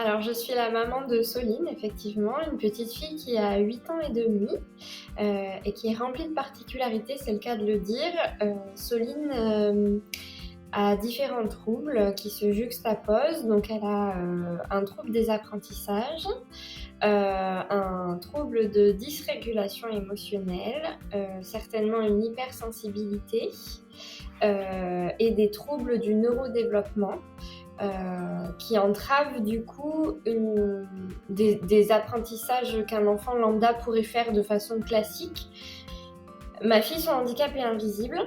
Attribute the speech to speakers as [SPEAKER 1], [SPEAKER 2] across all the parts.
[SPEAKER 1] Alors, je suis la maman de Soline, effectivement, une petite fille qui a 8 ans et demi, et qui est remplie de particularités, c'est le cas de le dire. Soline, a différents troubles qui se juxtaposent. Donc elle a, un trouble des apprentissages, un trouble de dysrégulation émotionnelle, certainement une hypersensibilité, et des troubles du neurodéveloppement. Qui entrave du coup des apprentissages qu'un enfant lambda pourrait faire de façon classique. Ma fille, son handicap est invisible,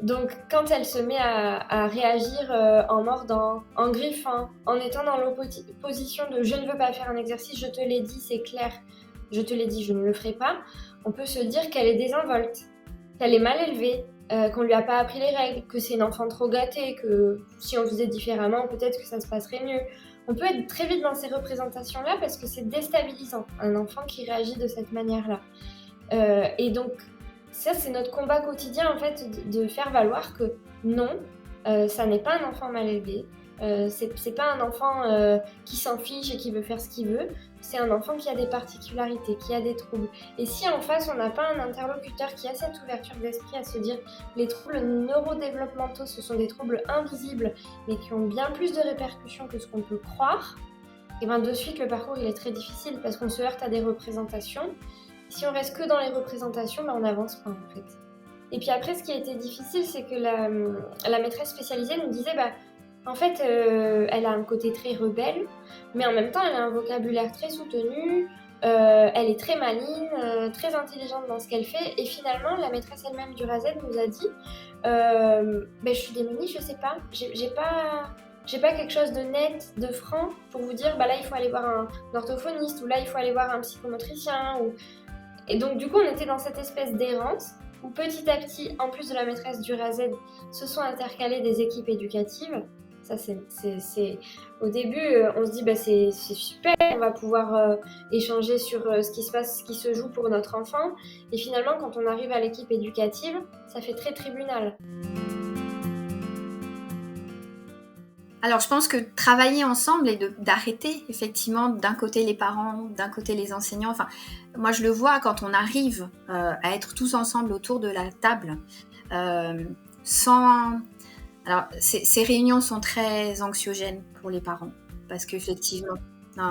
[SPEAKER 1] donc quand elle se met à réagir en mordant, en griffant, en étant dans l'opposition de je ne veux pas faire un exercice, je te l'ai dit, c'est clair, je te l'ai dit, je ne le ferai pas, on peut se dire qu'elle est désinvolte, qu'elle est mal élevée, qu'on lui a pas appris les règles, que c'est une enfant trop gâtée, que si on faisait différemment, peut-être que ça se passerait mieux. On peut être très vite dans ces représentations-là parce que c'est déstabilisant, un enfant qui réagit de cette manière-là. Et donc, ça, c'est notre combat quotidien, en fait, de faire valoir que non, ça n'est pas un enfant mal élevé, c'est pas un enfant qui s'en fiche et qui veut faire ce qu'il veut, c'est un enfant qui a des particularités, qui a des troubles. Et si en face, on n'a pas un interlocuteur qui a cette ouverture d'esprit à se dire les troubles neurodéveloppementaux, ce sont des troubles invisibles, mais qui ont bien plus de répercussions que ce qu'on peut croire, et bien de suite, le parcours, il est très difficile parce qu'on se heurte à des représentations. Si on reste que dans les représentations, on n'avance pas en fait. Et puis après, ce qui a été difficile, c'est que la maîtresse spécialisée nous disait, en fait, elle a un côté très rebelle, mais en même temps, elle a un vocabulaire très soutenu, elle est très maligne, très intelligente dans ce qu'elle fait. Et finalement, la maîtresse elle-même du RASED nous a dit, je suis démunie, je sais pas, j'ai pas quelque chose de net, de franc pour vous dire, là, il faut aller voir un orthophoniste, ou là, il faut aller voir un psychomotricien, ou... Et donc, du coup, on était dans cette espèce d'errance où petit à petit, en plus de la maîtresse du RASED, se sont intercalées des équipes éducatives. Ça, c'est... Au début, on se dit, c'est super, on va pouvoir échanger sur ce qui se passe, ce qui se joue pour notre enfant. Et finalement, quand on arrive à l'équipe éducative, ça fait très tribunal.
[SPEAKER 2] Alors, je pense que travailler ensemble et d'arrêter, effectivement, d'un côté les parents, d'un côté les enseignants. Enfin, moi, je le vois quand on arrive à être tous ensemble autour de la table, sans... Alors, ces réunions sont très anxiogènes pour les parents, parce qu'effectivement,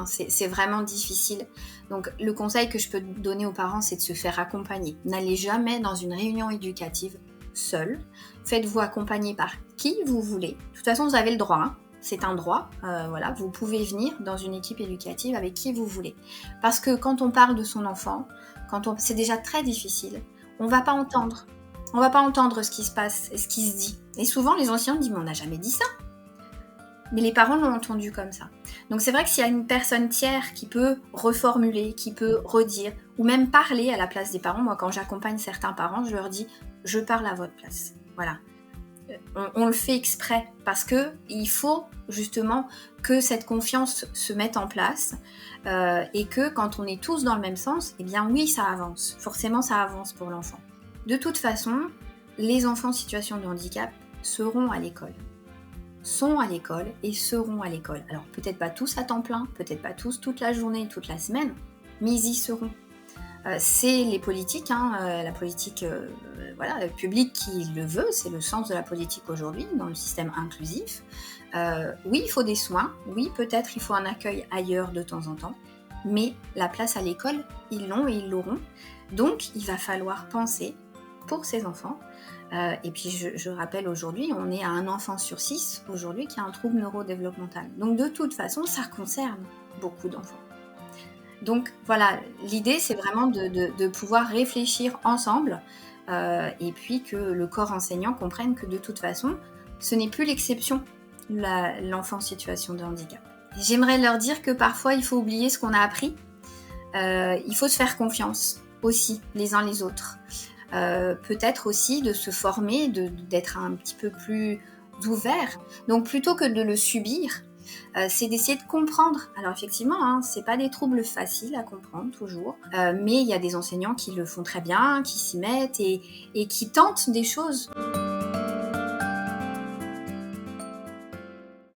[SPEAKER 2] c'est vraiment difficile. Donc, le conseil que je peux donner aux parents, c'est de se faire accompagner. N'allez jamais dans une réunion éducative seul. Faites-vous accompagner par qui vous voulez. De toute façon, vous avez le droit, hein. C'est un droit, voilà, vous pouvez venir dans une équipe éducative avec qui vous voulez. Parce que quand on parle de son enfant, c'est déjà très difficile, on va pas entendre ce qui se passe et ce qui se dit. Et souvent, les enseignants disent « mais on n'a jamais dit ça ». Mais les parents l'ont entendu comme ça. Donc c'est vrai que s'il y a une personne tiers qui peut reformuler, qui peut redire, ou même parler à la place des parents, moi quand j'accompagne certains parents, je leur dis « je parle à votre place ». Voilà. On le fait exprès parce qu'il faut justement que cette confiance se mette en place et que quand on est tous dans le même sens, eh bien oui, ça avance. Forcément, ça avance pour l'enfant. De toute façon, les enfants en situation de handicap seront à l'école. Sont à l'école et seront à l'école. Alors peut-être pas tous à temps plein, peut-être pas tous toute la journée, toute la semaine, mais ils y seront. C'est les politiques, la politique publique qui le veut, c'est le sens de la politique aujourd'hui dans le système inclusif. Oui, il faut des soins, oui, peut-être il faut un accueil ailleurs de temps en temps, mais la place à l'école, ils l'ont et ils l'auront. Donc, il va falloir penser pour ces enfants. Et puis, je rappelle aujourd'hui, on est à 1 enfant sur 6 aujourd'hui qui a un trouble neurodéveloppemental. Donc, de toute façon, ça concerne beaucoup d'enfants. Donc voilà, l'idée c'est vraiment de pouvoir réfléchir ensemble et puis que le corps enseignant comprenne que de toute façon, ce n'est plus l'exception, l'enfant en situation de handicap. J'aimerais leur dire que parfois il faut oublier ce qu'on a appris, il faut se faire confiance aussi les uns les autres. Peut-être aussi de se former, d'être un petit peu plus ouvert. Donc plutôt que de le subir, c'est d'essayer de comprendre. Alors effectivement, c'est pas des troubles faciles à comprendre toujours, mais il y a des enseignants qui le font très bien, qui s'y mettent et qui tentent des choses.